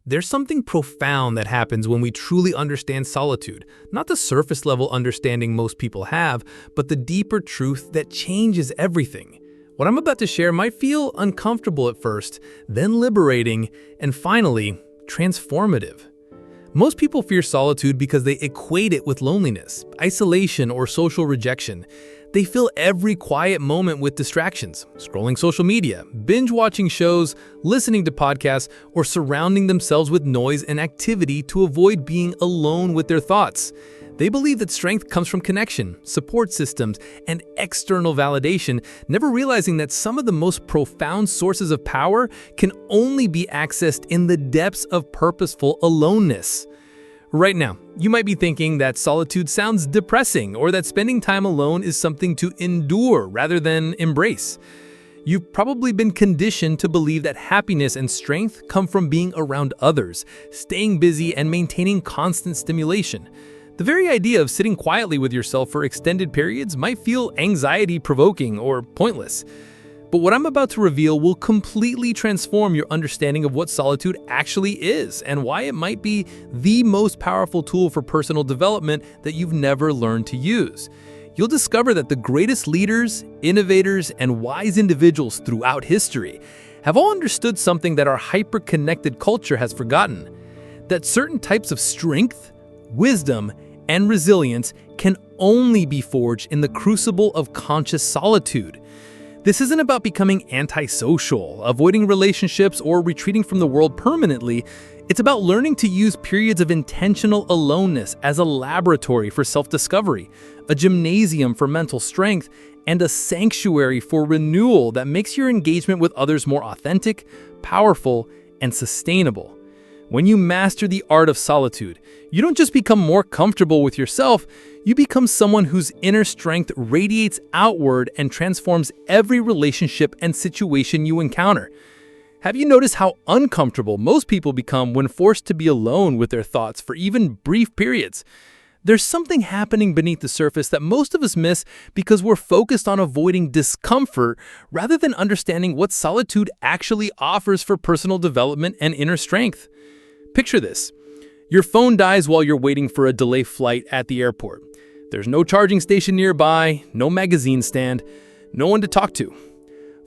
There's something profound that happens when we truly understand solitude, not the surface level understanding most people have, but the deeper truth that changes everything. What I'm about to share might feel uncomfortable at first, then liberating, and finally, transformative. Most people fear solitude because they equate it with loneliness, isolation, or social rejection. They fill every quiet moment with distractions, scrolling social media, binge-watching shows, listening to podcasts, or surrounding themselves with noise and activity to avoid being alone with their thoughts. They believe that strength comes from connection, support systems, and external validation, never realizing that some of the most profound sources of power can only be accessed in the depths of purposeful aloneness. Right now, you might be thinking that solitude sounds depressing or that spending time alone is something to endure rather than embrace. You've probably been conditioned to believe that happiness and strength come from being around others, staying busy, and maintaining constant stimulation. The very idea of sitting quietly with yourself for extended periods might feel anxiety-provoking or pointless. But what I'm about to reveal will completely transform your understanding of what solitude actually is and why it might be the most powerful tool for personal development that you've never learned to use. You'll discover that the greatest leaders, innovators, and wise individuals throughout history have all understood something that our hyper-connected culture has forgotten: that certain types of strength, wisdom, and resilience can only be forged in the crucible of conscious solitude. This isn't about becoming antisocial, avoiding relationships, or retreating from the world permanently. It's about learning to use periods of intentional aloneness as a laboratory for self-discovery, a gymnasium for mental strength, and a sanctuary for renewal that makes your engagement with others more authentic, powerful, and sustainable. When you master the art of solitude, you don't just become more comfortable with yourself, you become someone whose inner strength radiates outward and transforms every relationship and situation you encounter. Have you noticed how uncomfortable most people become when forced to be alone with their thoughts for even brief periods? There's something happening beneath the surface that most of us miss because we're focused on avoiding discomfort rather than understanding what solitude actually offers for personal development and inner strength. Picture this. Your phone dies while you're waiting for a delayed flight at the airport. There's no charging station nearby, no magazine stand, no one to talk to.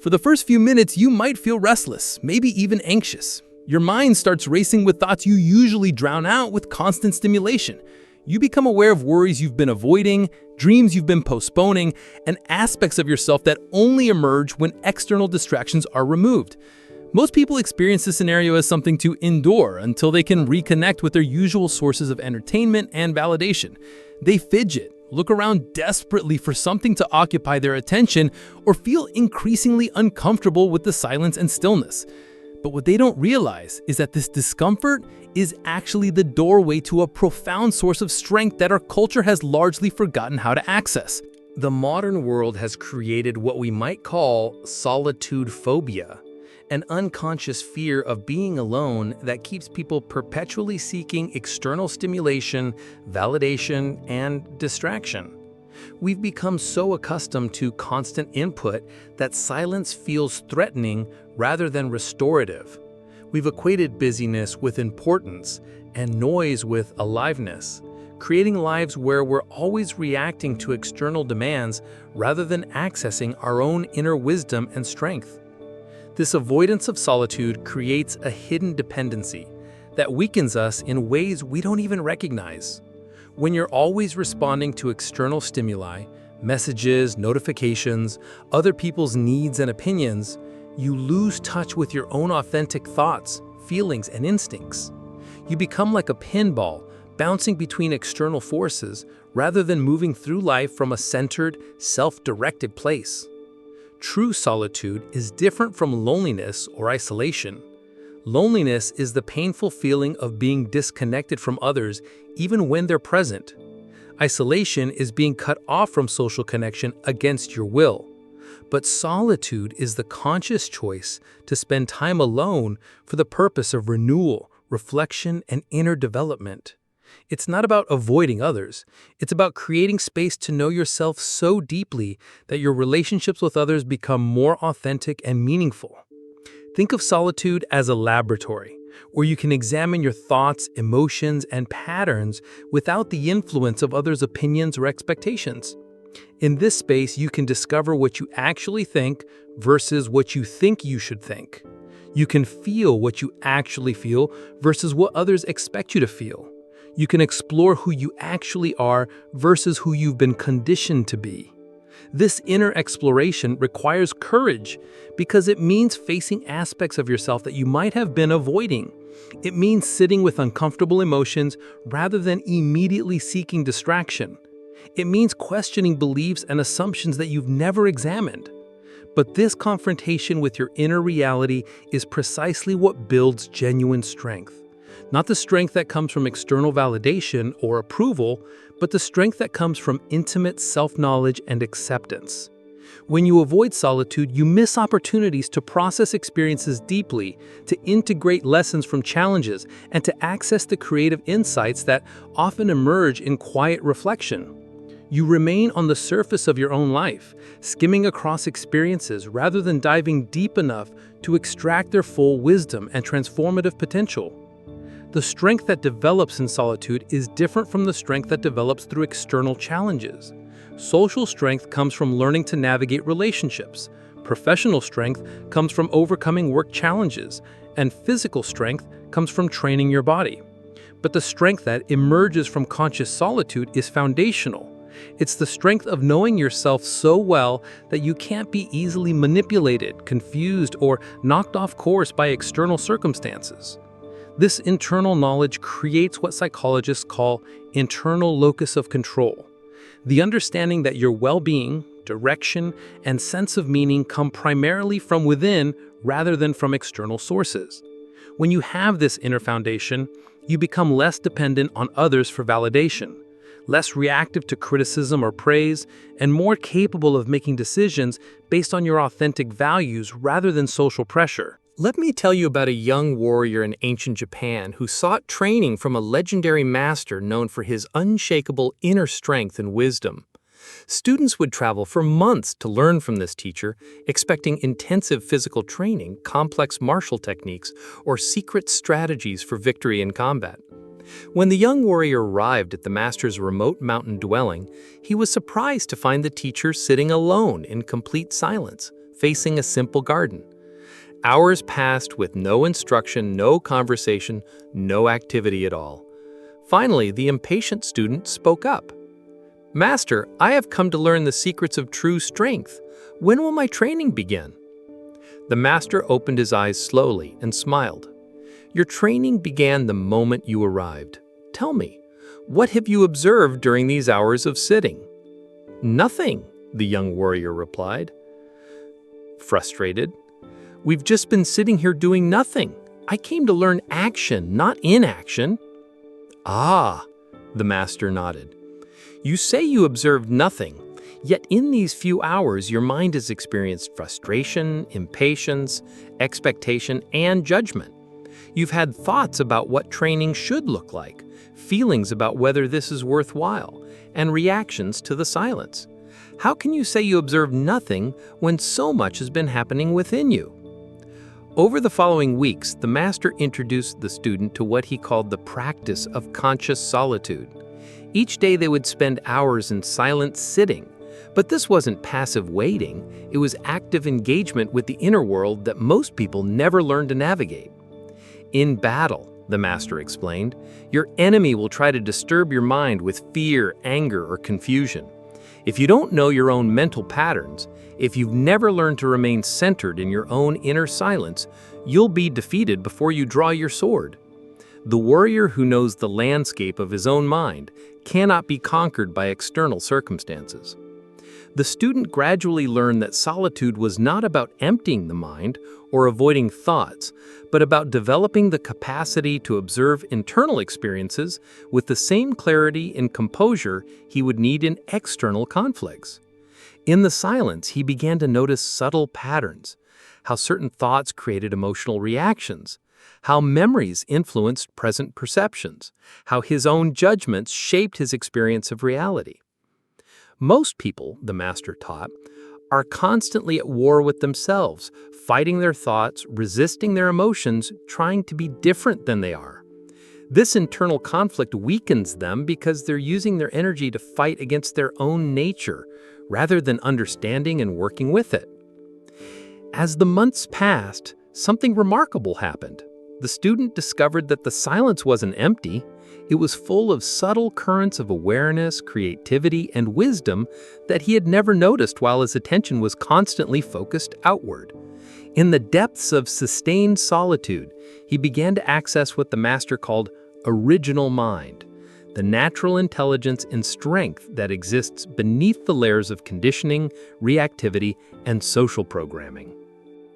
For the first few minutes, you might feel restless, maybe even anxious. Your mind starts racing with thoughts you usually drown out with constant stimulation. You become aware of worries you've been avoiding, dreams you've been postponing, and aspects of yourself that only emerge when external distractions are removed. Most people experience this scenario as something to endure until they can reconnect with their usual sources of entertainment and validation. They fidget, look around desperately for something to occupy their attention, or feel increasingly uncomfortable with the silence and stillness. But what they don't realize is that this discomfort is actually the doorway to a profound source of strength that our culture has largely forgotten how to access. The modern world has created what we might call solitude phobia, an unconscious fear of being alone that keeps people perpetually seeking external stimulation, validation, and distraction. We've become so accustomed to constant input that silence feels threatening rather than restorative. We've equated busyness with importance and noise with aliveness, creating lives where we're always reacting to external demands rather than accessing our own inner wisdom and strength. This avoidance of solitude creates a hidden dependency that weakens us in ways we don't even recognize. When you're always responding to external stimuli, messages, notifications, other people's needs and opinions, you lose touch with your own authentic thoughts, feelings, and instincts. You become like a pinball, bouncing between external forces rather than moving through life from a centered, self-directed place. True solitude is different from loneliness or isolation. Loneliness is the painful feeling of being disconnected from others even when they're present. Isolation is being cut off from social connection against your will. But solitude is the conscious choice to spend time alone for the purpose of renewal, reflection, and inner development. It's not about avoiding others. It's about creating space to know yourself so deeply that your relationships with others become more authentic and meaningful. Think of solitude as a laboratory, where you can examine your thoughts, emotions, and patterns without the influence of others' opinions or expectations. In this space, you can discover what you actually think versus what you think you should think. You can feel what you actually feel versus what others expect you to feel. You can explore who you actually are versus who you've been conditioned to be. This inner exploration requires courage because it means facing aspects of yourself that you might have been avoiding. It means sitting with uncomfortable emotions rather than immediately seeking distraction. It means questioning beliefs and assumptions that you've never examined. But this confrontation with your inner reality is precisely what builds genuine strength. Not the strength that comes from external validation or approval, but the strength that comes from intimate self-knowledge and acceptance. When you avoid solitude, you miss opportunities to process experiences deeply, to integrate lessons from challenges, and to access the creative insights that often emerge in quiet reflection. You remain on the surface of your own life, skimming across experiences rather than diving deep enough to extract their full wisdom and transformative potential. The strength that develops in solitude is different from the strength that develops through external challenges. Social strength comes from learning to navigate relationships. Professional strength comes from overcoming work challenges, and physical strength comes from training your body. But the strength that emerges from conscious solitude is foundational. It's the strength of knowing yourself so well that you can't be easily manipulated, confused, or knocked off course by external circumstances. This internal knowledge creates what psychologists call internal locus of control. The understanding that your well-being, direction, and sense of meaning come primarily from within rather than from external sources. When you have this inner foundation, you become less dependent on others for validation, less reactive to criticism or praise, and more capable of making decisions based on your authentic values rather than social pressure. Let me tell you about a young warrior in ancient Japan who sought training from a legendary master known for his unshakable inner strength and wisdom. Students would travel for months to learn from this teacher, expecting intensive physical training, complex martial techniques, or secret strategies for victory in combat. When the young warrior arrived at the master's remote mountain dwelling, he was surprised to find the teacher sitting alone in complete silence, facing a simple garden. Hours passed with no instruction, no conversation, no activity at all. Finally, the impatient student spoke up. "Master, I have come to learn the secrets of true strength. When will my training begin?" The master opened his eyes slowly and smiled. "Your training began the moment you arrived. Tell me, what have you observed during these hours of sitting?" "Nothing," the young warrior replied. Frustrated, "We've just been sitting here doing nothing. I came to learn action, not inaction." "Ah," the master nodded. "You say you observed nothing, yet in these few hours your mind has experienced frustration, impatience, expectation, and judgment. You've had thoughts about what training should look like, feelings about whether this is worthwhile, and reactions to the silence. How can you say you observed nothing when so much has been happening within you?" Over the following weeks, the master introduced the student to what he called the practice of conscious solitude. Each day they would spend hours in silent sitting, but this wasn't passive waiting, it was active engagement with the inner world that most people never learn to navigate. "In battle," the master explained, "your enemy will try to disturb your mind with fear, anger, or confusion. If you don't know your own mental patterns, if you've never learned to remain centered in your own inner silence, you'll be defeated before you draw your sword. The warrior who knows the landscape of his own mind cannot be conquered by external circumstances." The student gradually learned that solitude was not about emptying the mind or avoiding thoughts, but about developing the capacity to observe internal experiences with the same clarity and composure he would need in external conflicts. In the silence, he began to notice subtle patterns, how certain thoughts created emotional reactions, how memories influenced present perceptions, how his own judgments shaped his experience of reality. Most people, the master taught, are constantly at war with themselves, fighting their thoughts, resisting their emotions, trying to be different than they are. This internal conflict weakens them because they're using their energy to fight against their own nature, rather than understanding and working with it. As the months passed, something remarkable happened. The student discovered that the silence wasn't empty. It was full of subtle currents of awareness, creativity, and wisdom that he had never noticed while his attention was constantly focused outward. In the depths of sustained solitude, he began to access what the master called original mind, the natural intelligence and strength that exists beneath the layers of conditioning, reactivity, and social programming.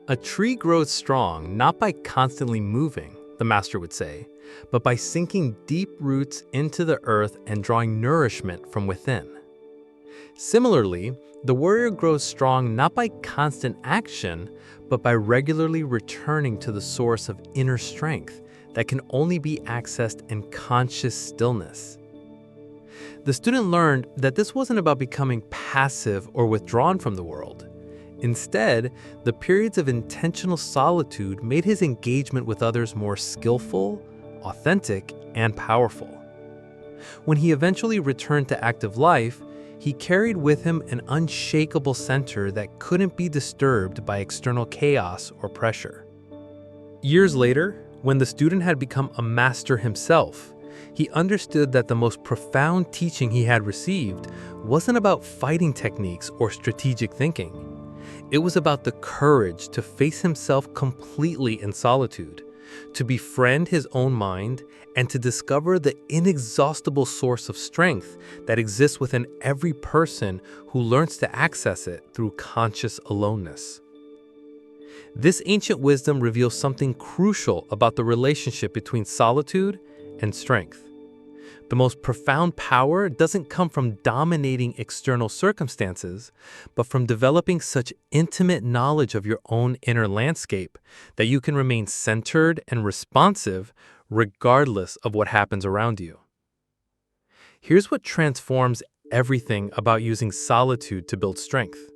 A tree grows strong not by constantly moving, the master would say, but by sinking deep roots into the earth and drawing nourishment from within. Similarly, the warrior grows strong not by constant action, but by regularly returning to the source of inner strength that can only be accessed in conscious stillness. The student learned that this wasn't about becoming passive or withdrawn from the world. Instead, the periods of intentional solitude made his engagement with others more skillful, authentic, and powerful. When he eventually returned to active life, he carried with him an unshakable center that couldn't be disturbed by external chaos or pressure. Years later, when the student had become a master himself, he understood that the most profound teaching he had received wasn't about fighting techniques or strategic thinking. It was about the courage to face himself completely in solitude, to befriend his own mind, and to discover the inexhaustible source of strength that exists within every person who learns to access it through conscious aloneness. This ancient wisdom reveals something crucial about the relationship between solitude and strength. The most profound power doesn't come from dominating external circumstances, but from developing such intimate knowledge of your own inner landscape that you can remain centered and responsive regardless of what happens around you. Here's what transforms everything about using solitude to build strength.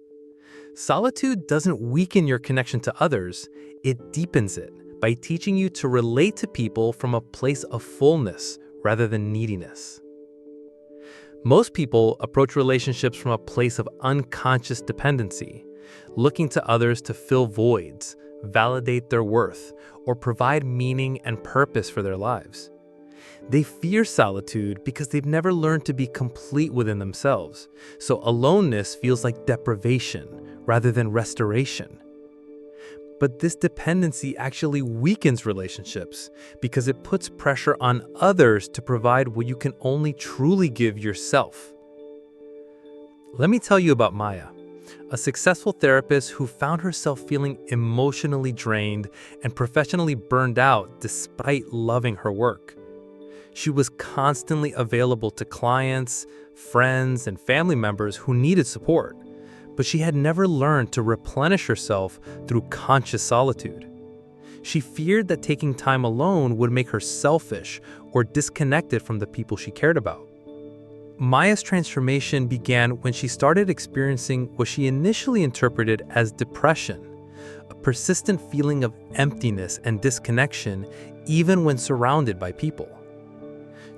Solitude doesn't weaken your connection to others, it deepens it by teaching you to relate to people from a place of fullness rather than neediness. Most people approach relationships from a place of unconscious dependency, looking to others to fill voids, validate their worth, or provide meaning and purpose for their lives. They fear solitude because they've never learned to be complete within themselves, so aloneness feels like deprivation rather than restoration. But this dependency actually weakens relationships because it puts pressure on others to provide what you can only truly give yourself. Let me tell you about Maya, a successful therapist who found herself feeling emotionally drained and professionally burned out despite loving her work. She was constantly available to clients, friends, and family members who needed support, but she had never learned to replenish herself through conscious solitude. She feared that taking time alone would make her selfish or disconnected from the people she cared about. Maya's transformation began when she started experiencing what she initially interpreted as depression, a persistent feeling of emptiness and disconnection even when surrounded by people.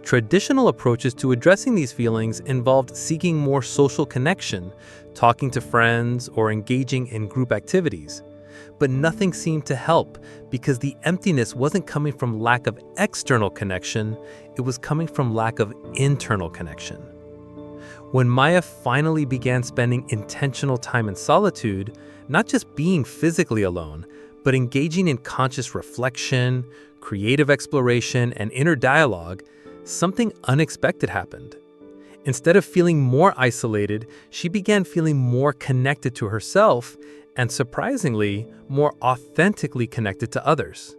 Traditional approaches to addressing these feelings involved seeking more social connection, talking to friends, or engaging in group activities. But nothing seemed to help because the emptiness wasn't coming from lack of external connection, it was coming from lack of internal connection. When Maya finally began spending intentional time in solitude, not just being physically alone, but engaging in conscious reflection, creative exploration, and inner dialogue, something unexpected happened. Instead of feeling more isolated, she began feeling more connected to herself and, surprisingly, more authentically connected to others.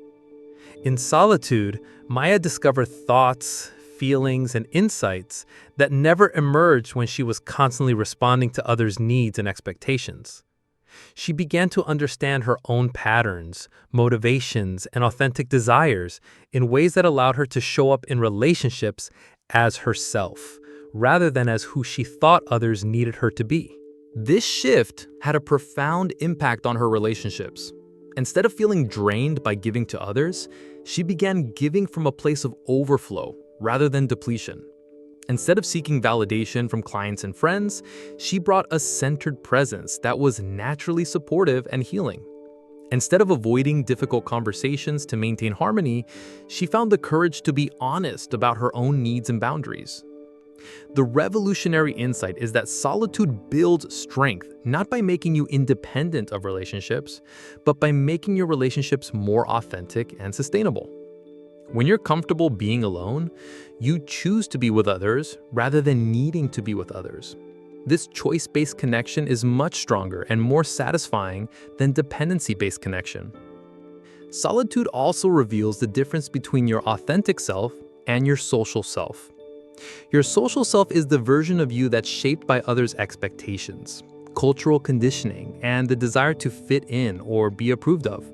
In solitude, Maya discovered thoughts, feelings, and insights that never emerged when she was constantly responding to others' needs and expectations. She began to understand her own patterns, motivations, and authentic desires in ways that allowed her to show up in relationships as herself, rather than as who she thought others needed her to be. This shift had a profound impact on her relationships. Instead of feeling drained by giving to others, she began giving from a place of overflow rather than depletion. Instead of seeking validation from clients and friends, she brought a centered presence that was naturally supportive and healing. Instead of avoiding difficult conversations to maintain harmony, she found the courage to be honest about her own needs and boundaries. The revolutionary insight is that solitude builds strength, not by making you independent of relationships, but by making your relationships more authentic and sustainable. When you're comfortable being alone, you choose to be with others rather than needing to be with others. This choice-based connection is much stronger and more satisfying than dependency-based connection. Solitude also reveals the difference between your authentic self and your social self. Your social self is the version of you that's shaped by others' expectations, cultural conditioning, and the desire to fit in or be approved of.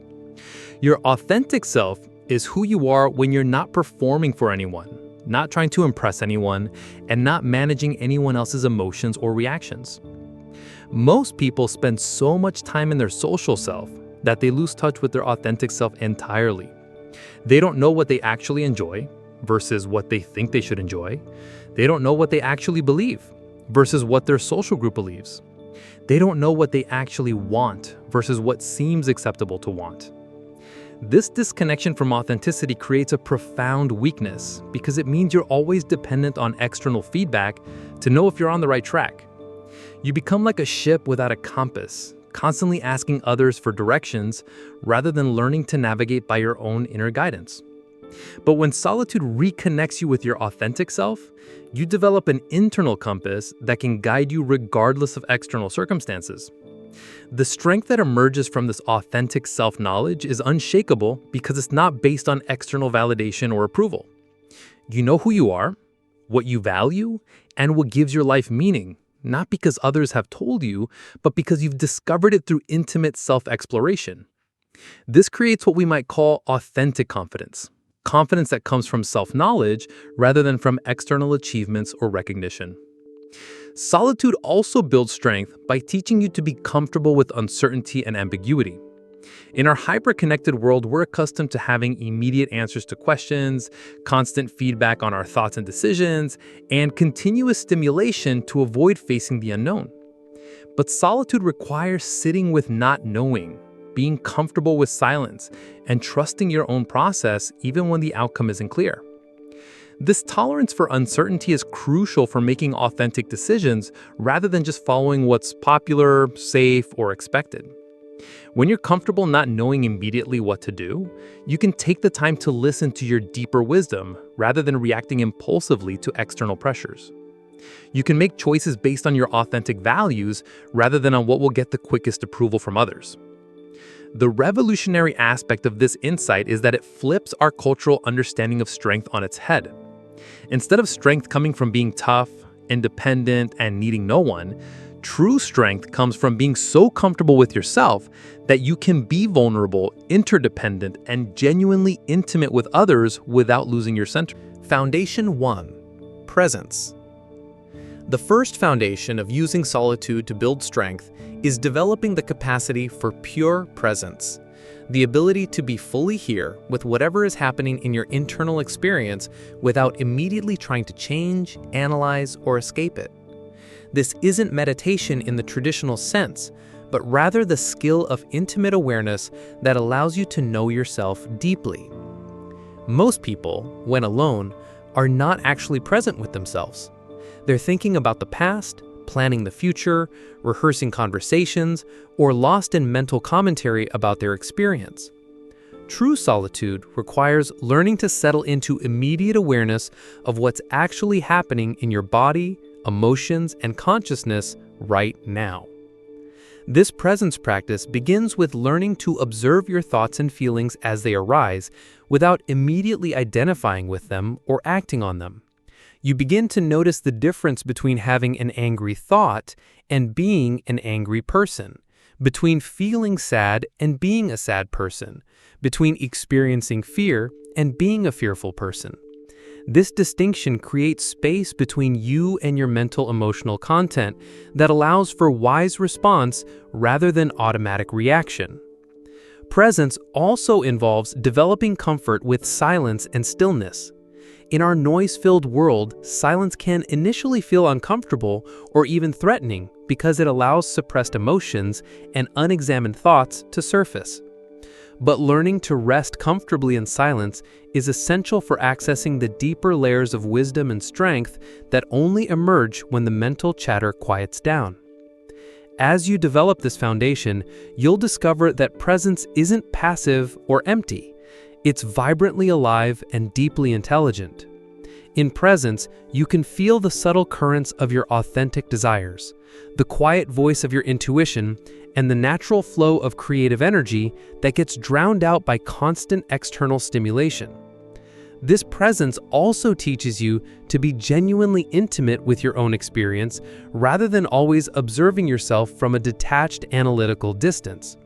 Your authentic self is who you are when you're not performing for anyone, not trying to impress anyone, and not managing anyone else's emotions or reactions. Most people spend so much time in their social self that they lose touch with their authentic self entirely. They don't know what they actually enjoy versus what they think they should enjoy. They don't know what they actually believe versus what their social group believes. They don't know what they actually want versus what seems acceptable to want. This disconnection from authenticity creates a profound weakness because it means you're always dependent on external feedback to know if you're on the right track. You become like a ship without a compass, constantly asking others for directions rather than learning to navigate by your own inner guidance. But when solitude reconnects you with your authentic self, you develop an internal compass that can guide you regardless of external circumstances. The strength that emerges from this authentic self-knowledge is unshakable because it's not based on external validation or approval. You know who you are, what you value, and what gives your life meaning, not because others have told you, but because you've discovered it through intimate self-exploration. This creates what we might call authentic confidence. Confidence that comes from self-knowledge rather than from external achievements or recognition. Solitude also builds strength by teaching you to be comfortable with uncertainty and ambiguity. In our hyper-connected world, we're accustomed to having immediate answers to questions, constant feedback on our thoughts and decisions, and continuous stimulation to avoid facing the unknown. But solitude requires sitting with not knowing, being comfortable with silence, and trusting your own process even when the outcome isn't clear. This tolerance for uncertainty is crucial for making authentic decisions rather than just following what's popular, safe, or expected. When you're comfortable not knowing immediately what to do, you can take the time to listen to your deeper wisdom rather than reacting impulsively to external pressures. You can make choices based on your authentic values rather than on what will get the quickest approval from others. The revolutionary aspect of this insight is that it flips our cultural understanding of strength on its head. Instead of strength coming from being tough, independent, and needing no one, true strength comes from being so comfortable with yourself that you can be vulnerable, interdependent, and genuinely intimate with others without losing your center. Foundation 1. Presence. The first foundation of using solitude to build strength is developing the capacity for pure presence. The ability to be fully here with whatever is happening in your internal experience without immediately trying to change, analyze, or escape it. This isn't meditation in the traditional sense, but rather the skill of intimate awareness that allows you to know yourself deeply. Most people, when alone, are not actually present with themselves. They're thinking about the past, planning the future, rehearsing conversations, or lost in mental commentary about their experience. True solitude requires learning to settle into immediate awareness of what's actually happening in your body, emotions, and consciousness right now. This presence practice begins with learning to observe your thoughts and feelings as they arise without immediately identifying with them or acting on them. You begin to notice the difference between having an angry thought and being an angry person, between feeling sad and being a sad person, between experiencing fear and being a fearful person. This distinction creates space between you and your mental emotional content that allows for wise response rather than automatic reaction. Presence also involves developing comfort with silence and stillness. In our noise-filled world, silence can initially feel uncomfortable or even threatening because it allows suppressed emotions and unexamined thoughts to surface. But learning to rest comfortably in silence is essential for accessing the deeper layers of wisdom and strength that only emerge when the mental chatter quiets down. As you develop this foundation, you'll discover that presence isn't passive or empty. It's vibrantly alive and deeply intelligent. In presence, you can feel the subtle currents of your authentic desires, the quiet voice of your intuition, and the natural flow of creative energy that gets drowned out by constant external stimulation. This presence also teaches you to be genuinely intimate with your own experience rather than always observing yourself from a detached analytical distance.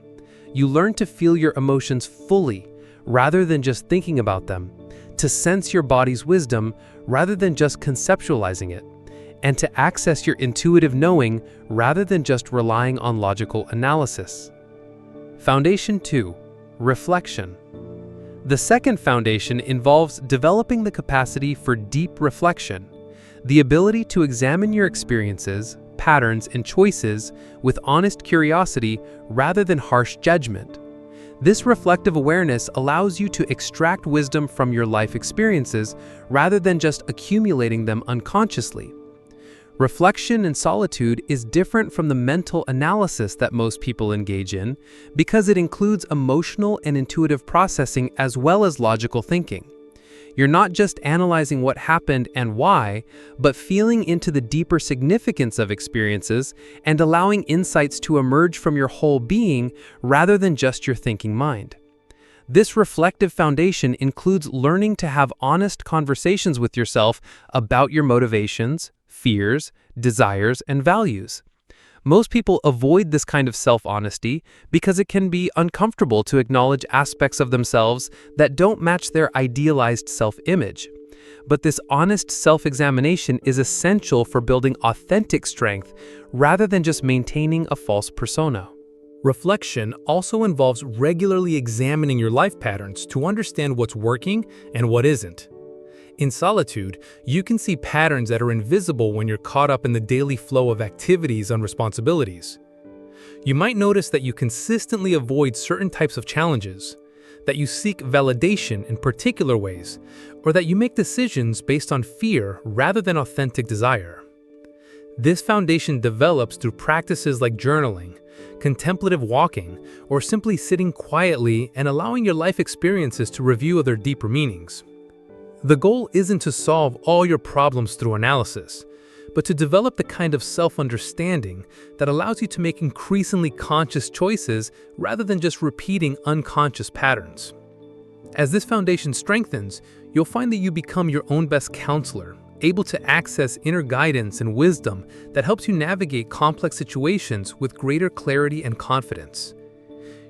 You learn to feel your emotions fully rather than just thinking about them, to sense your body's wisdom rather than just conceptualizing it, and to access your intuitive knowing rather than just relying on logical analysis. Foundation 2. Reflection. The second foundation involves developing the capacity for deep reflection, the ability to examine your experiences, patterns, and choices with honest curiosity rather than harsh judgment. This reflective awareness allows you to extract wisdom from your life experiences rather than just accumulating them unconsciously. Reflection in solitude is different from the mental analysis that most people engage in because it includes emotional and intuitive processing as well as logical thinking. You're not just analyzing what happened and why, but feeling into the deeper significance of experiences and allowing insights to emerge from your whole being rather than just your thinking mind. This reflective foundation includes learning to have honest conversations with yourself about your motivations, fears, desires, and values. Most people avoid this kind of self-honesty because it can be uncomfortable to acknowledge aspects of themselves that don't match their idealized self-image. But this honest self-examination is essential for building authentic strength rather than just maintaining a false persona. Reflection also involves regularly examining your life patterns to understand what's working and what isn't. In solitude, you can see patterns that are invisible when you're caught up in the daily flow of activities and responsibilities. You might notice that you consistently avoid certain types of challenges, that you seek validation in particular ways, or that you make decisions based on fear rather than authentic desire. This foundation develops through practices like journaling, contemplative walking, or simply sitting quietly and allowing your life experiences to reveal their deeper meanings. The goal isn't to solve all your problems through analysis, but to develop the kind of self-understanding that allows you to make increasingly conscious choices rather than just repeating unconscious patterns. As this foundation strengthens, you'll find that you become your own best counselor, able to access inner guidance and wisdom that helps you navigate complex situations with greater clarity and confidence.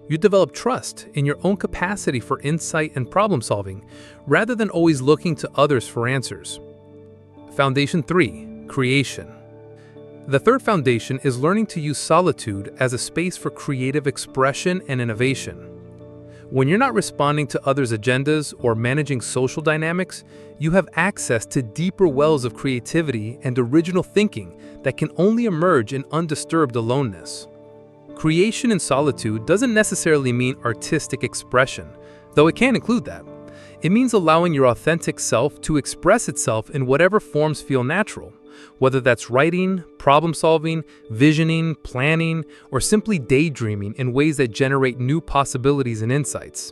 You develop trust in your own capacity for insight and problem solving, rather than always looking to others for answers. Foundation 3. Creation. The third foundation is learning to use solitude as a space for creative expression and innovation. When you're not responding to others' agendas or managing social dynamics, you have access to deeper wells of creativity and original thinking that can only emerge in undisturbed aloneness. Creation in solitude doesn't necessarily mean artistic expression, though it can include that. It means allowing your authentic self to express itself in whatever forms feel natural, whether that's writing, problem-solving, visioning, planning, or simply daydreaming in ways that generate new possibilities and insights.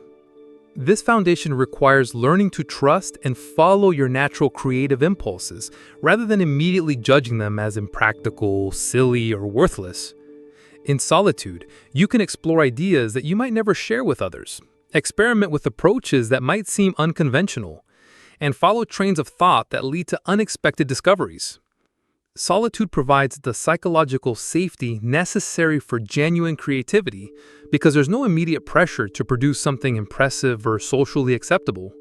This foundation requires learning to trust and follow your natural creative impulses, rather than immediately judging them as impractical, silly, or worthless. In solitude, you can explore ideas that you might never share with others, experiment with approaches that might seem unconventional, and follow trains of thought that lead to unexpected discoveries. Solitude provides the psychological safety necessary for genuine creativity because there's no immediate pressure to produce something impressive or socially acceptable.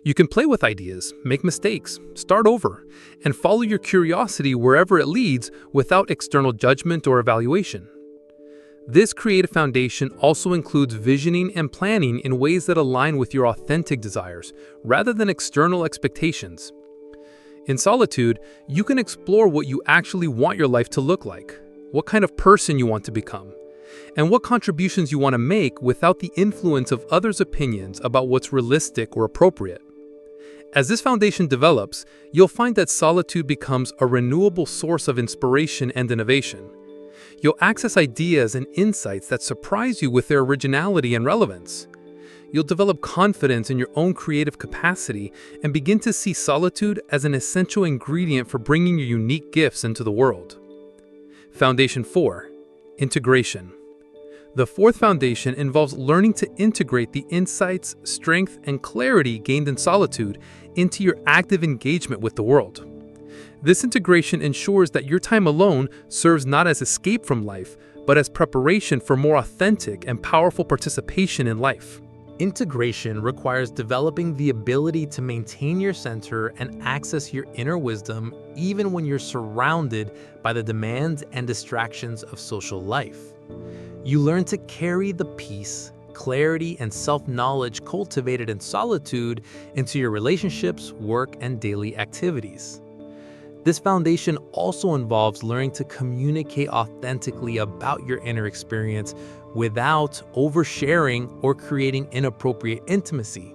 You can play with ideas, make mistakes, start over, and follow your curiosity wherever it leads without external judgment or evaluation. This creative foundation also includes visioning and planning in ways that align with your authentic desires, rather than external expectations. In solitude, you can explore what you actually want your life to look like, what kind of person you want to become, and what contributions you want to make without the influence of others' opinions about what's realistic or appropriate. As this foundation develops, you'll find that solitude becomes a renewable source of inspiration and innovation. You'll access ideas and insights that surprise you with their originality and relevance. You'll develop confidence in your own creative capacity and begin to see solitude as an essential ingredient for bringing your unique gifts into the world. Foundation 4. Integration. The fourth foundation involves learning to integrate the insights, strength, and clarity gained in solitude into your active engagement with the world. This integration ensures that your time alone serves not as escape from life, but as preparation for more authentic and powerful participation in life. Integration requires developing the ability to maintain your center and access your inner wisdom even when you're surrounded by the demands and distractions of social life. You learn to carry the peace, clarity, and self-knowledge cultivated in solitude into your relationships, work, and daily activities. This foundation also involves learning to communicate authentically about your inner experience without oversharing or creating inappropriate intimacy.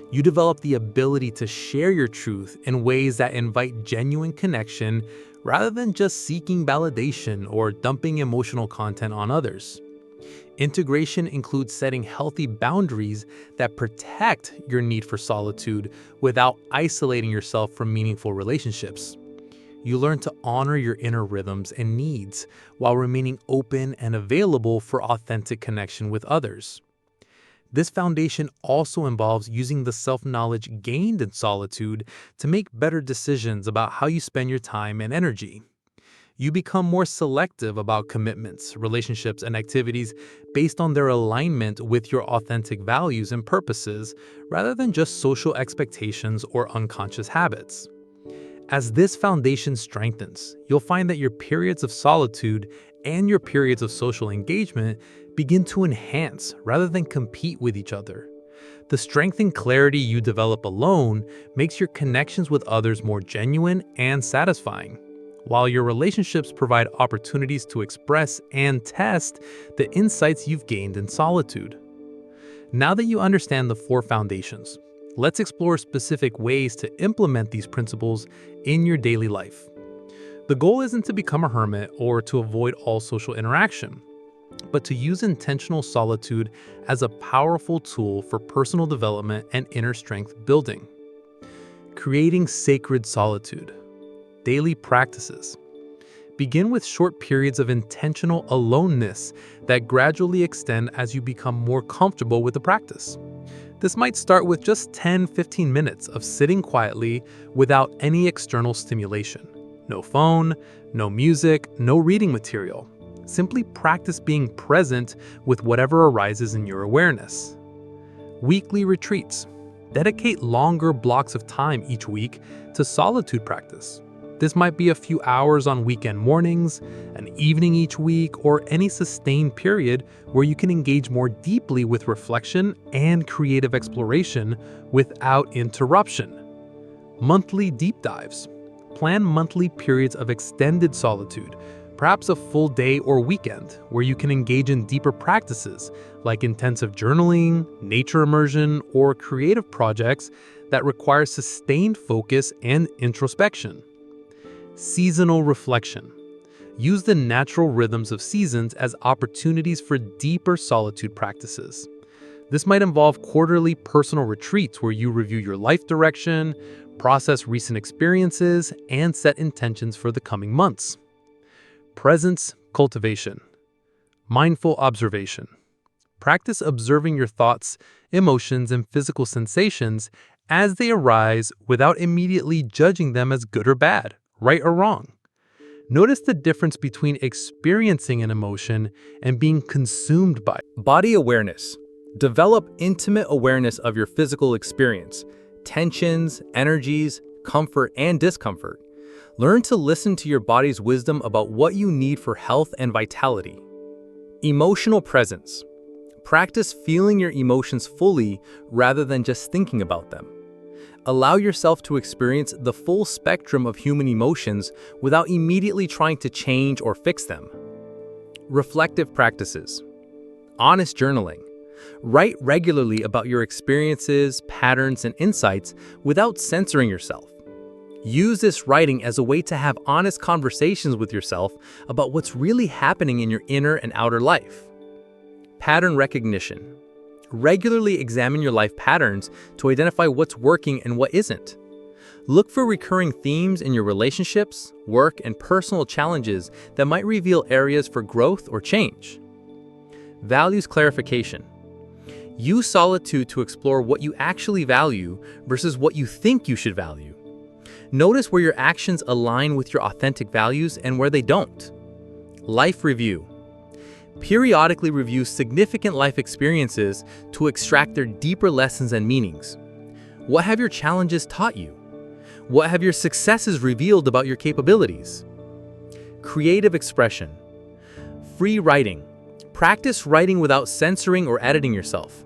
You develop the ability to share your truth in ways that invite genuine connection rather than just seeking validation or dumping emotional content on others. Integration includes setting healthy boundaries that protect your need for solitude without isolating yourself from meaningful relationships. You learn to honor your inner rhythms and needs while remaining open and available for authentic connection with others. This foundation also involves using the self-knowledge gained in solitude to make better decisions about how you spend your time and energy. You become more selective about commitments, relationships, and activities based on their alignment with your authentic values and purposes, rather than just social expectations or unconscious habits. As this foundation strengthens, you'll find that your periods of solitude and your periods of social engagement begin to enhance rather than compete with each other. The strength and clarity you develop alone makes your connections with others more genuine and satisfying, while your relationships provide opportunities to express and test the insights you've gained in solitude. Now that you understand the four foundations, let's explore specific ways to implement these principles in your daily life. The goal isn't to become a hermit or to avoid all social interaction, but to use intentional solitude as a powerful tool for personal development and inner strength building. Creating sacred solitude. Daily practices. Begin with short periods of intentional aloneness that gradually extend as you become more comfortable with the practice. This might start with just 10-15 minutes of sitting quietly without any external stimulation. No phone, no music, no reading material. Simply practice being present with whatever arises in your awareness. Weekly retreats. Dedicate longer blocks of time each week to solitude practice. This might be a few hours on weekend mornings, an evening each week, or any sustained period where you can engage more deeply with reflection and creative exploration without interruption. Monthly deep dives. Plan monthly periods of extended solitude, perhaps a full day or weekend, where you can engage in deeper practices like intensive journaling, nature immersion, or creative projects that require sustained focus and introspection. Seasonal reflection. Use the natural rhythms of seasons as opportunities for deeper solitude practices. This might involve quarterly personal retreats where you review your life direction, process recent experiences, and set intentions for the coming months. Presence cultivation. Mindful observation. Practice observing your thoughts, emotions, and physical sensations as they arise without immediately judging them as good or bad, right or wrong. Notice the difference between experiencing an emotion and being consumed by it. Body awareness. Develop intimate awareness of your physical experience. tensions, energies, comfort, and discomfort. Learn to listen to your body's wisdom about what you need for health and vitality. Emotional presence. Practice feeling your emotions fully rather than just thinking about them. Allow yourself to experience the full spectrum of human emotions without immediately trying to change or fix them. Reflective practices. Honest journaling. Write regularly about your experiences, patterns, and insights without censoring yourself. Use this writing as a way to have honest conversations with yourself about what's really happening in your inner and outer life. Pattern recognition. Regularly examine your life patterns to identify what's working and what isn't. Look for recurring themes in your relationships, work, and personal challenges that might reveal areas for growth or change. Values clarification. Use solitude to explore what you actually value versus what you think you should value. Notice where your actions align with your authentic values and where they don't. Life review. Periodically review significant life experiences to extract their deeper lessons and meanings. What have your challenges taught you? What have your successes revealed about your capabilities? Creative expression. Free writing. Practice writing without censoring or editing yourself.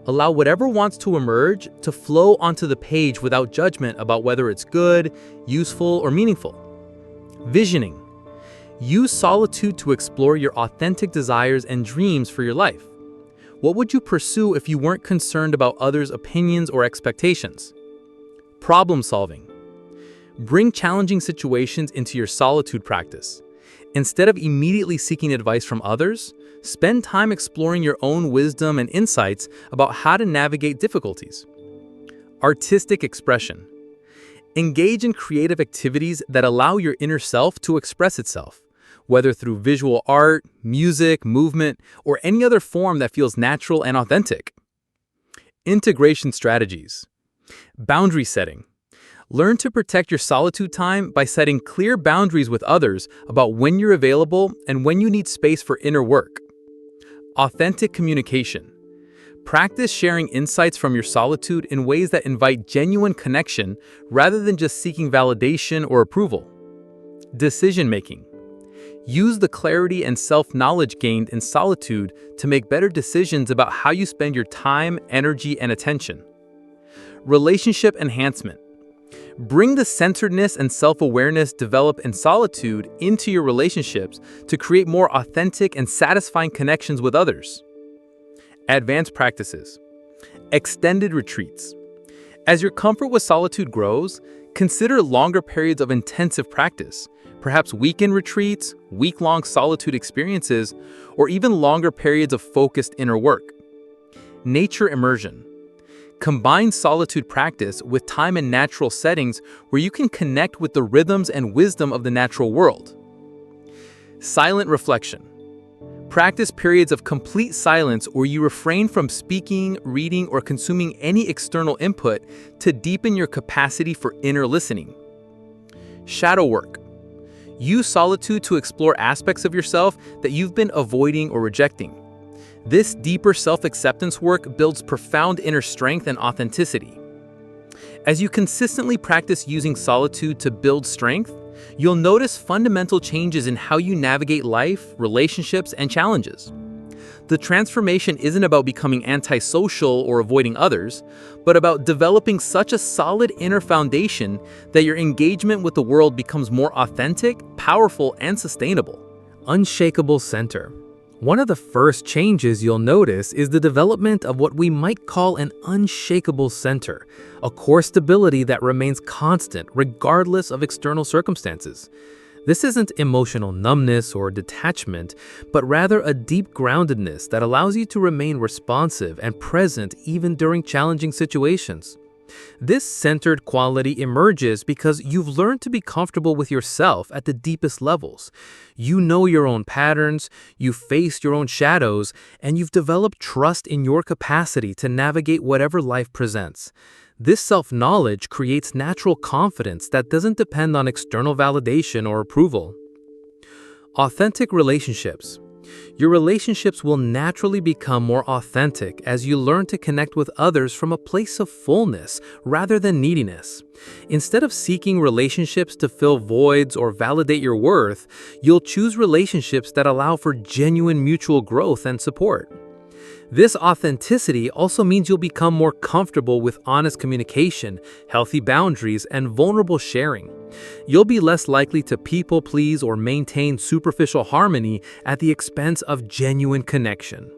Allow whatever wants to emerge to flow onto the page without judgment about whether it's good, useful, or meaningful. Visioning. Use solitude to explore your authentic desires and dreams for your life. What would you pursue if you weren't concerned about others' opinions or expectations? Problem solving. Bring challenging situations into your solitude practice. Instead of immediately seeking advice from others, spend time exploring your own wisdom and insights about how to navigate difficulties. Artistic expression. Engage in creative activities that allow your inner self to express itself, whether through visual art, music, movement, or any other form that feels natural and authentic. Integration strategies. Boundary setting. Learn to protect your solitude time by setting clear boundaries with others about when you're available and when you need space for inner work. Authentic communication. Practice sharing insights from your solitude in ways that invite genuine connection rather than just seeking validation or approval. Decision making. Use the clarity and self-knowledge gained in solitude to make better decisions about how you spend your time, energy, and attention. Relationship enhancement. Bring the centeredness and self-awareness developed in solitude into your relationships to create more authentic and satisfying connections with others. Advanced practices. Extended retreats. As your comfort with solitude grows, consider longer periods of intensive practice, perhaps weekend retreats, week-long solitude experiences, or even longer periods of focused inner work. Nature immersion. Combine solitude practice with time in natural settings where you can connect with the rhythms and wisdom of the natural world. Silent reflection. Practice periods of complete silence where you refrain from speaking, reading, or consuming any external input to deepen your capacity for inner listening. Shadow work. Use solitude to explore aspects of yourself that you've been avoiding or rejecting. This deeper self-acceptance work builds profound inner strength and authenticity. As you consistently practice using solitude to build strength, you'll notice fundamental changes in how you navigate life, relationships, and challenges. The transformation isn't about becoming antisocial or avoiding others, but about developing such a solid inner foundation that your engagement with the world becomes more authentic, powerful, and sustainable. Unshakable center. One of the first changes you'll notice is the development of what we might call an unshakable center, a core stability that remains constant regardless of external circumstances. This isn't emotional numbness or detachment, but rather a deep groundedness that allows you to remain responsive and present even during challenging situations. This centered quality emerges because you've learned to be comfortable with yourself at the deepest levels. You know your own patterns, you've faced your own shadows, and you've developed trust in your capacity to navigate whatever life presents. This self-knowledge creates natural confidence that doesn't depend on external validation or approval. Authentic relationships. Your relationships will naturally become more authentic as you learn to connect with others from a place of fullness rather than neediness. Instead of seeking relationships to fill voids or validate your worth, you'll choose relationships that allow for genuine mutual growth and support. This authenticity also means you'll become more comfortable with honest communication, healthy boundaries, and vulnerable sharing. You'll be less likely to people please or maintain superficial harmony at the expense of genuine connection.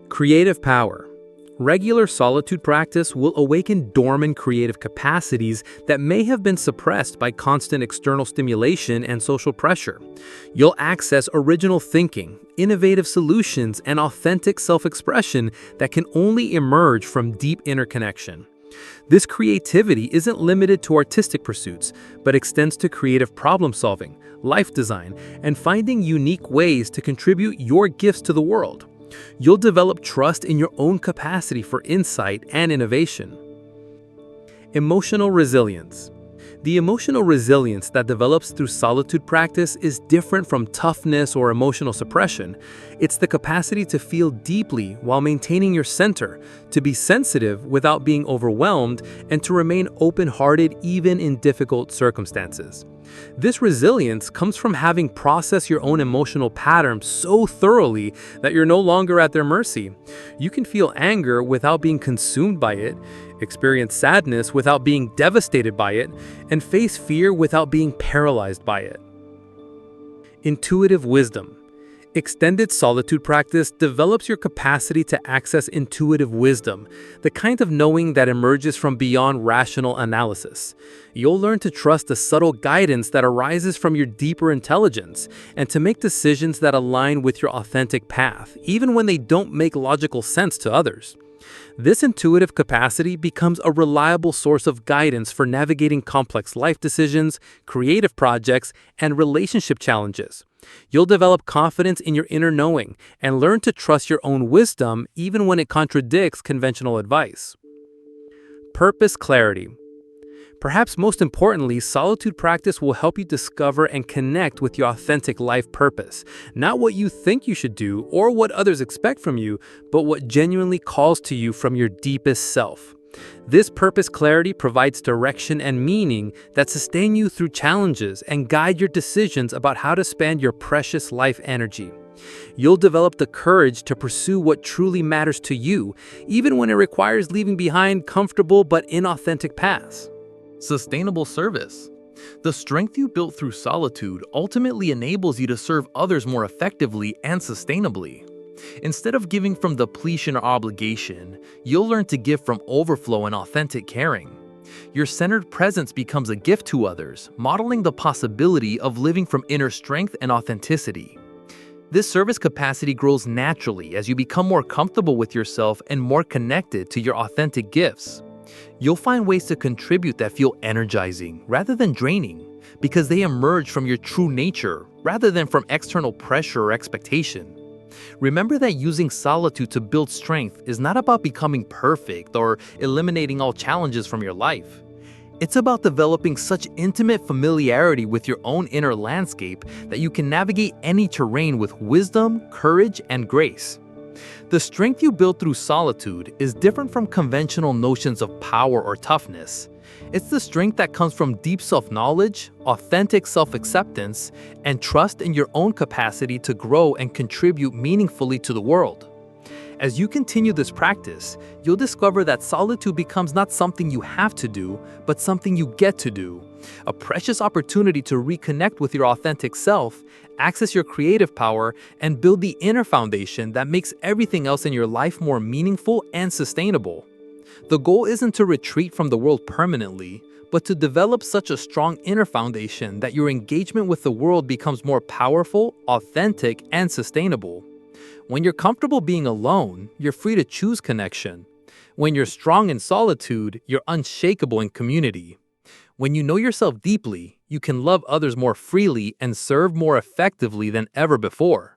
Creative power. Regular solitude practice will awaken dormant creative capacities that may have been suppressed by constant external stimulation and social pressure. You'll access original thinking, innovative solutions, and authentic self-expression that can only emerge from deep inner connection. This creativity isn't limited to artistic pursuits, but extends to creative problem-solving, life design, and finding unique ways to contribute your gifts to the world. You'll develop trust in your own capacity for insight and innovation. Emotional resilience. The emotional resilience that develops through solitude practice is different from toughness or emotional suppression. It's the capacity to feel deeply while maintaining your center, to be sensitive without being overwhelmed, and to remain open-hearted even in difficult circumstances. This resilience comes from having processed your own emotional patterns so thoroughly that you're no longer at their mercy. You can feel anger without being consumed by it, experience sadness without being devastated by it, and face fear without being paralyzed by it. Intuitive wisdom. Extended solitude practice develops your capacity to access intuitive wisdom, the kind of knowing that emerges from beyond rational analysis. You'll learn to trust the subtle guidance that arises from your deeper intelligence, and to make decisions that align with your authentic path, even when they don't make logical sense to others. This intuitive capacity becomes a reliable source of guidance for navigating complex life decisions, creative projects, and relationship challenges. You'll develop confidence in your inner knowing and learn to trust your own wisdom even when it contradicts conventional advice. Purpose clarity. Perhaps most importantly, solitude practice will help you discover and connect with your authentic life purpose, not what you think you should do or what others expect from you, but what genuinely calls to you from your deepest self. This purpose clarity provides direction and meaning that sustain you through challenges and guide your decisions about how to spend your precious life energy. You'll develop the courage to pursue what truly matters to you, even when it requires leaving behind comfortable but inauthentic paths. Sustainable service. The strength you built through solitude ultimately enables you to serve others more effectively and sustainably. Instead of giving from depletion or obligation, you'll learn to give from overflow and authentic caring. Your centered presence becomes a gift to others, modeling the possibility of living from inner strength and authenticity. This service capacity grows naturally as you become more comfortable with yourself and more connected to your authentic gifts. You'll find ways to contribute that feel energizing rather than draining, because they emerge from your true nature rather than from external pressure or expectation. Remember that using solitude to build strength is not about becoming perfect or eliminating all challenges from your life. It's about developing such intimate familiarity with your own inner landscape that you can navigate any terrain with wisdom, courage, and grace. The strength you build through solitude is different from conventional notions of power or toughness. It's the strength that comes from deep self-knowledge, authentic self-acceptance, and trust in your own capacity to grow and contribute meaningfully to the world. As you continue this practice, you'll discover that solitude becomes not something you have to do, but something you get to do. A precious opportunity to reconnect with your authentic self, access your creative power, and build the inner foundation that makes everything else in your life more meaningful and sustainable. The goal isn't to retreat from the world permanently, but to develop such a strong inner foundation that your engagement with the world becomes more powerful, authentic, and sustainable. When you're comfortable being alone, you're free to choose connection. When you're strong in solitude, you're unshakable in community. When you know yourself deeply, you can love others more freely and serve more effectively than ever before.